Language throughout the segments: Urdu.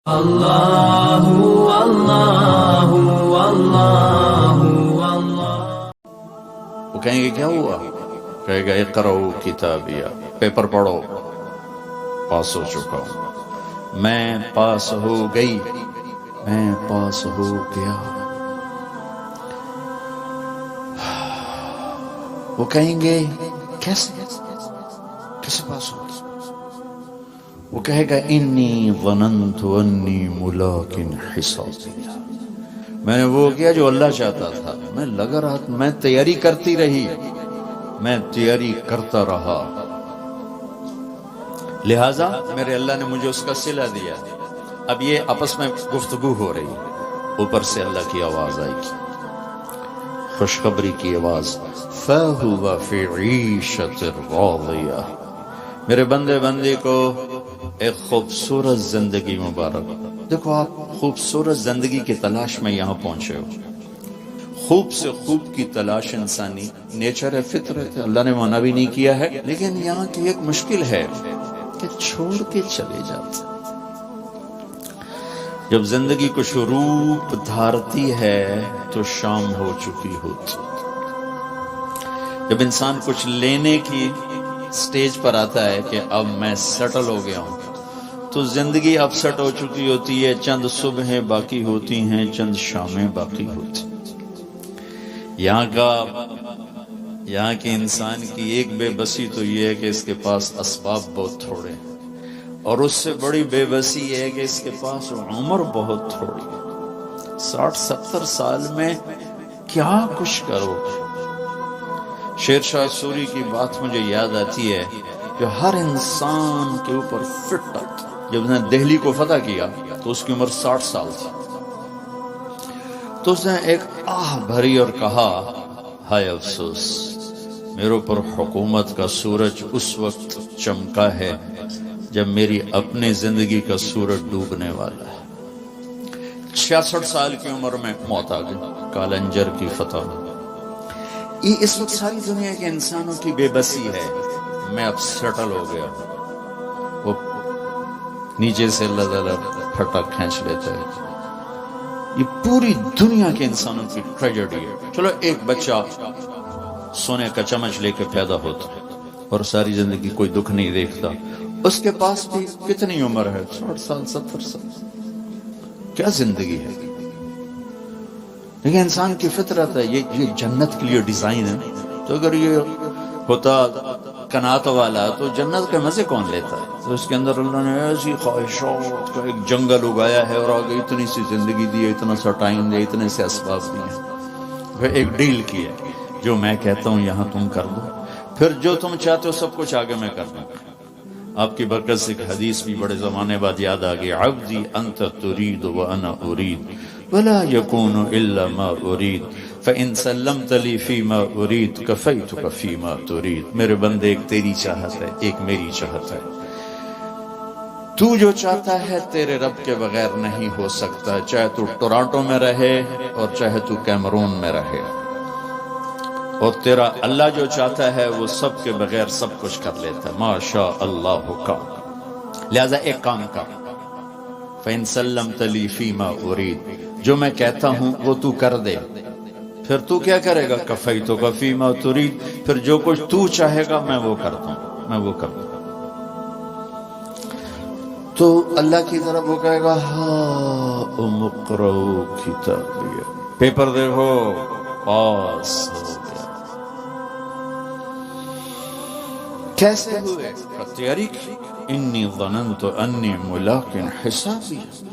اللہ اللہ اللہ اللہ۔ وہ کہیں گے کیا ہوا؟ کہے گا اقرؤ کتابیہ، پیپر پڑھو، پاس ہو چکا ہوں، میں پاس ہو گئی، میں پاس ہو گیا۔ وہ کہیں گے کیسے پاس ہو؟ وہ کہے گا انی ظننت انی ملاق حسابیہ، میں نے وہ کیا جو اللہ چاہتا تھا، میں لگا رہا، میں تیاری کرتی رہی، میں تیاری کرتا رہا، لہٰذا میرے اللہ نے مجھے اس کا صلہ دیا۔ اب یہ آپس میں گفتگو ہو رہی ہے، اوپر سے اللہ کی آواز آئی گی، خوشخبری کی آواز، فَهُوَ فِي عِيشَةٍ رَاضِيَةٍ، میرے بندے کو ایک خوبصورت زندگی مبارک۔ دیکھو آپ خوبصورت زندگی کی تلاش میں یہاں پہنچے ہو، خوب سے خوب کی تلاش انسانی نیچر ہے، فطرت ہے، اللہ نے منع بھی نہیں کیا ہے، لیکن یہاں کی ایک مشکل ہے کہ چھوڑ کے چلے جاتے۔ جب زندگی کچھ روپ دھارتی ہے تو شام ہو چکی ہوتی، جب انسان کچھ لینے کی سٹیج پر آتا ہے کہ اب میں سیٹل ہو گیا ہوں، تو زندگی اب سیٹ ہو چکی ہوتی ہے، چند صبحیں باقی ہوتی ہیں، چند شامیں باقی ہوتی ہیں۔ یہاں کے انسان کی ایک بے بسی تو یہ ہے کہ اس کے پاس اسباب بہت تھوڑے ہیں، اور اس سے بڑی بے بسی یہ ہے کہ اس کے پاس عمر بہت تھوڑی ہے۔ 60-70 سال میں کیا کچھ کرو؟ شیر شاہ سوری کی بات مجھے یاد آتی ہے کہ ہر انسان کے اوپر فٹ آتا۔ جب اس نے دہلی کو فتح کیا تو اس کی عمر 60 سال تھی، تو اس نے ایک آہ بھری اور کہا، ہائے افسوس، میرے اوپر حکومت کا سورج اس وقت چمکا ہے جب میری اپنی زندگی کا سورج ڈوبنے والا ہے۔ 66 سال کی عمر میں موت آ گئی، کالنجر کی فتح۔ یہ اس وقت ساری دنیا کے انسانوں کی بے بسی ہے، میں اب سیٹل ہو گیا۔ وہ نیچے سے اللہ تعالیٰ پھٹا کھینچ لیتا ہے۔ یہ پوری دنیا کے انسانوں کی ٹریجڈی ہے۔ چلو ایک بچہ سونے کا چمچ لے کے پیدا ہوتا ہے اور ساری زندگی کوئی دکھ نہیں دیکھتا، اس کے پاس بھی کتنی عمر ہے؟ 60 سال 70 سال، کیا زندگی ہے؟ لیکن انسان کی فطرت ہے، یہ جنت کے لیے ڈیزائن ہے۔ تو اگر یہ ہوتا کنات والا تو جنت کے مزے کون لیتا ہے؟ تو اس کے اندر اللہ نے ایسی خواہشات کا ایک جنگل اگایا ہے، اور آگے اتنی سی زندگی دی ہے، اتنا سا ٹائم دیا، اتنے سے اسباب دیے، پھر ایک ڈیل کی ہے، جو میں کہتا ہوں یہاں تم کر دو، پھر جو تم چاہتے ہو سب کچھ آگے میں کر دوں۔ آپ کی برکت سے ایک حدیث بھی بڑے زمانے بعد یاد آ گئی، عبدی انت ترید وانا ارید ولا يكون الا ما ارید فان سلمت لي فيما ارید كفيتك فيما ترید۔ میرے بندے، ایک تیری چاہت ہے، ایک میری چاہت ہے، تو جو چاہتا ہے تیرے رب کے بغیر نہیں ہو سکتا، چاہے تو ٹورانٹو میں رہے اور چاہے تو کیمرون میں رہے، اور تیرا اللہ جو چاہتا ہے وہ سب کے بغیر سب کچھ کر لیتا ہے، ما شاء اللہ کا۔ لہذا ایک کام کر، فَإِن سَلَّمْتَ لِي فِيمَا أُرِيدُ، جو میں کہتا ہوں وہ تو کر دے، پھر تو کیا کرے گا؟ كَفَيْتُكَ فِيمَا تُرِيدُ، پھر جو کچھ تو چاہے گا میں وہ کرتا ہوں، میں وہ کرتا ہوں۔ تو اللہ کی طرف وہ کہے گا، ہاؤم اقرؤوا کتابیہ، پیپر دیکھو، پاس ہو گیا۔ کیسے ہوئے؟ تیاری کی، انی ظننت انی ملاق حسابیہ۔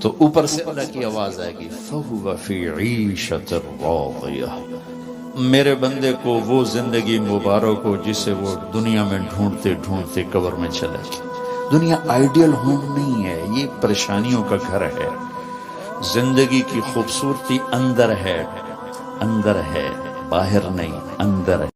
تو اوپر سے اللہ کی آواز آئے گی، فَهُوَ فِي عِيشَةٍ رَاضِيَةٍ، میرے بندے کو وہ زندگی مبارک ہو جسے وہ دنیا میں ڈھونڈتے ڈھونڈتے قبر میں چلا گیا۔ دنیا آئیڈیل ہوم نہیں ہے، یہ پریشانیوں کا گھر ہے۔ زندگی کی خوبصورتی اندر ہے، اندر ہے، باہر نہیں، اندر ہے۔